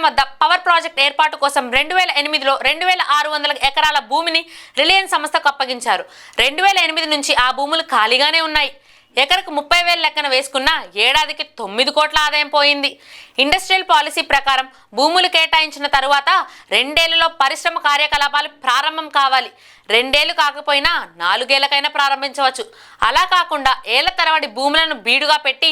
వద్ద power project ఏర్పాటు కోసం 2008లో 2600 ఎకరాల భూమిని రిలయన్స్ సంస్థకు అప్పగించారు. 2008 నుంచి ఆ భూములు ఖాళీగానే ఉన్నాయి. ఎకరకు 30,000 లెక్కన వేసుకున్న ఏడాదికి 9 కోట్ల ఆదాయం పోయింది. ఇండస్ట్రియల్ పాలసీ ప్రకారం భూములు కేటాయించిన తరువాత 2 ఏళ్లలో పరిశ్రమ కార్యకలాపాలు ప్రారంభం కావాలి. 2 ఏళ్లు కాకపోయినా 4 ఏళ్లకైనా ప్రారంభించవచ్చు. అలా కాకుండా ఏళ్ల తరబడి భూములను బీడుగా పెట్టి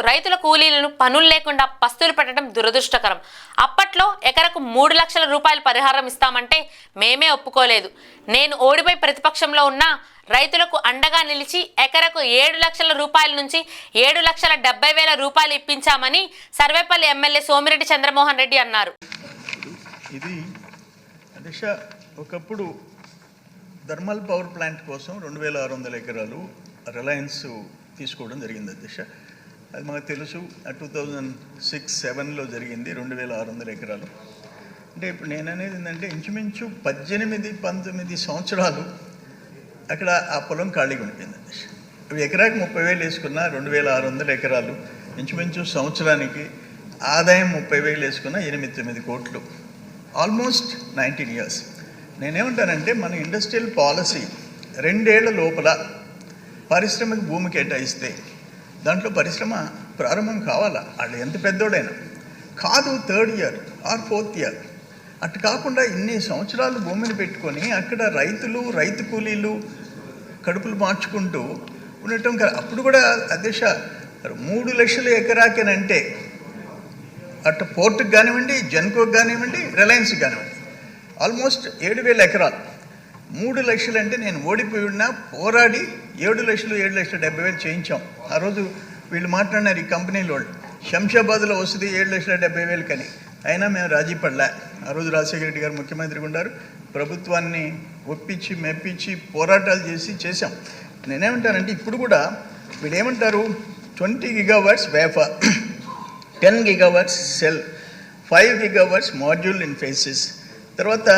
రైతుల కూలీలను పనులు లేకుండా పస్తులు పెట్టడం దురదృష్టకరం. అప్పట్లో ఎకరకు 3 లక్షల రూపాయలు పరిహారం ఇస్తామంటే మేమే ఒప్పుకోలేదు. నేను ఓడిపోయి ప్రతిపక్షంలో ఉన్న రైతులకు అండగా నిలిచి ఎకరకు 7 లక్షల రూపాయల నుంచి 7,70,000 రూపాయలు ఇప్పించామని సర్వేపల్లి ఎమ్మెల్యే సోమిరెడ్డి చంద్రమోహన్ రెడ్డి అన్నారు. ఇది దిశ ఒకప్పుడు థర్మల్ పవర్ ప్లాంట్ కోసం 2,600 ఎకరాలు రిలయన్స్ తీసుకోవడం జరిగింది. దిశ అది మనకు తెలుసు. 2006-07లో జరిగింది 2,600 ఎకరాలు. అంటే ఇప్పుడు నేను అనేది ఏంటంటే ఇంచుమించు 18-19 సంవత్సరాలు అక్కడ ఆ పొలం ఖాళీగా ఉండిపోయింది. అవి ఎకరాకి 30,000 వేసుకున్న 2,600 ఎకరాలు ఇంచుమించు సంవత్సరానికి ఆదాయం 30,000 వేసుకున్న 8-9 కోట్లు, ఆల్మోస్ట్ 19 years. నేనేమంటానంటే మన ఇండస్ట్రియల్ పాలసీ 2 ఏళ్ల లోపల పరిశ్రమకు భూమి కేటాయిస్తే దాంట్లో పరిశ్రమ ప్రారంభం కావాలా, వాళ్ళు ఎంత పెద్దోడైనా కాదు. 3rd year are 4th year అటు కాకుండా ఇన్ని సంవత్సరాలు భూమిని పెట్టుకొని అక్కడ రైతు కూలీలు కడుపులు మార్చుకుంటూ ఉండటం. అప్పుడు కూడా అధ్యక్ష 3 లక్షల ఎకరాకేనంటే అటు పోర్టుకు కానివ్వండి, జెన్కోకి కానివ్వండి, రిలయన్స్కి కానివ్వండి ఆల్మోస్ట్ 7,000 ఎకరాలు. 3 లక్షలు అంటే నేను ఓడిపోయి ఉన్నా పోరాడి 7,70,000 చేయించాం. ఆ రోజు వీళ్ళు మాట్లాడినారు ఈ కంపెనీలో వాళ్ళు, శంషాబాద్లో వస్తుంది 7,70,000 కని. అయినా మేము రాజీ పడలే. ఆ రోజు రాజశేఖర రెడ్డి గారు ముఖ్యమంత్రిగా ఉన్నారు. ప్రభుత్వాన్ని ఒప్పించి మెప్పించి పోరాటాలు చేసాం. నేనేమంటానంటే ఇప్పుడు కూడా వీళ్ళు ఏమంటారు, 20 gigawatts wafer, 10 gigawatts cell, 5 gigawatts module in faces. తర్వాత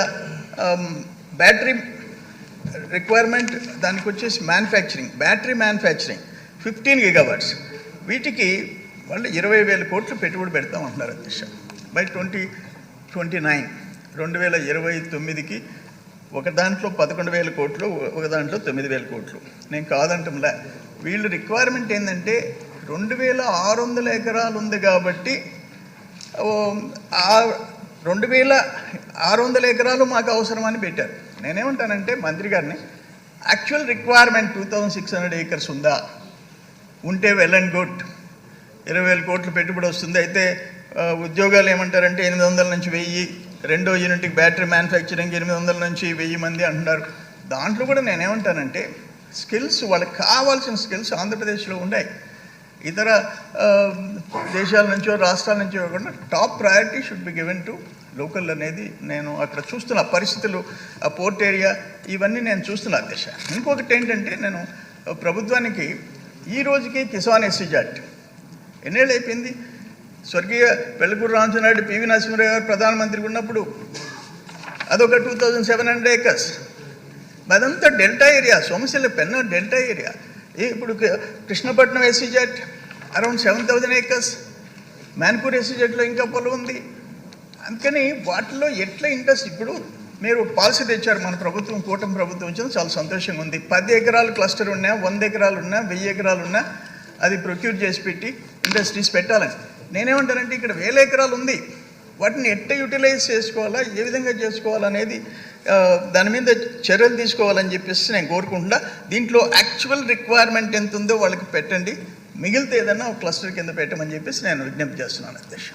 బ్యాటరీ రిక్వైర్మెంట్ దానికి వచ్చేసి బ్యాటరీ మ్యానుఫ్యాక్చరింగ్ 15 gigawatts. వీటికి వాళ్ళు 20,000 కోట్లు పెట్టుబడి పెడతాం అంటున్నారు అధ్యక్ష. బై 2029 2029కి ఒక దాంట్లో 11,000 కోట్లు, ఒక దాంట్లో 9,000 కోట్లు. నేను కాదంటంలే. వీళ్ళు రిక్వైర్మెంట్ ఏంటంటే 2,600 ఎకరాలు ఉంది కాబట్టి 2,600 ఎకరాలు మాకు అవసరమని పెట్టారు. నేనేమంటానంటే మంత్రి గారిని, యాక్చువల్ రిక్వైర్మెంట్ 2,600 acres ఉందా, ఉంటే వెల్ అండ్ గుడ్, 20,000 కోట్లు పెట్టుబడి వస్తుంది. అయితే ఉద్యోగాలు ఏమంటారంటే 800 నుంచి 1000, రెండో యూనిట్కి బ్యాటరీ మ్యానుఫ్యాక్చరింగ్ 800 నుంచి 1000 మంది అంటున్నారు. దాంట్లో కూడా నేనేమంటానంటే స్కిల్స్, వాళ్ళకి కావాల్సిన స్కిల్స్ ఆంధ్రప్రదేశ్లో ఉన్నాయి. ఇతర దేశాల నుంచో రాష్ట్రాల నుంచో కాకుండా top priority should be given to local అనేది నేను అక్కడ చూస్తున్న పరిస్థితులు, ఆ పోర్ట్ ఏరియా ఇవన్నీ నేను చూస్తున్నా అధ్యక్ష. ఇంకొకటి ఏంటంటే నేను ప్రభుత్వానికి ఈ రోజుకి కిసాన్ ఎస్సీజెడ్ ఎన్నేళ్ళు అయిపోయింది. స్వర్గీయ వెల్లకూరు రామచంద్రారెడ్డి, పివి నరసింహారావు గారు ప్రధానమంత్రిగా ఉన్నప్పుడు అదొక 2,700 acres. అదంతా డెల్టా ఏరియా, సోమశిల పెన్న డెల్టా ఏరియా. ఇప్పుడు కృష్ణపట్నం ఎస్సీజెడ్ అరౌండ్ 7,000 acres, మ్యాన్పూర్ ఎస్సీజెడ్లో ఇంకా పొలం ఉంది. అందుకని వాటిలో ఎట్లా ఇంట్రెస్ట్, ఇప్పుడు మీరు పాలసీ తెచ్చారు మన ప్రభుత్వం, కూటమి ప్రభుత్వం వచ్చింది, చాలా సంతోషంగా ఉంది. 10 ఎకరాలు క్లస్టర్ ఉన్నా, 100 ఎకరాలు ఉన్నా, 1000 ఎకరాలు ఉన్నా అది ప్రొక్యూర్ చేసి పెట్టి ఇండస్ట్రీస్ పెట్టాలని. నేనేమంటానంటే ఇక్కడ 1,000 ఎకరాలు ఉంది, వాటిని ఎట్లా యూటిలైజ్ చేసుకోవాలా, ఏ విధంగా చేసుకోవాలనేది దాని మీద చర్యలు తీసుకోవాలని చెప్పేసి నేను కోరుకుంటున్నా. దీంట్లో యాక్చువల్ రిక్వైర్మెంట్ ఎంత ఉందో వాళ్ళకి పెట్టండి, మిగిలితే ఏదన్నా ఒక క్లస్టర్ కింద పెట్టమని చెప్పేసి నేను విజ్ఞప్తి చేస్తున్నాను అధ్యక్ష.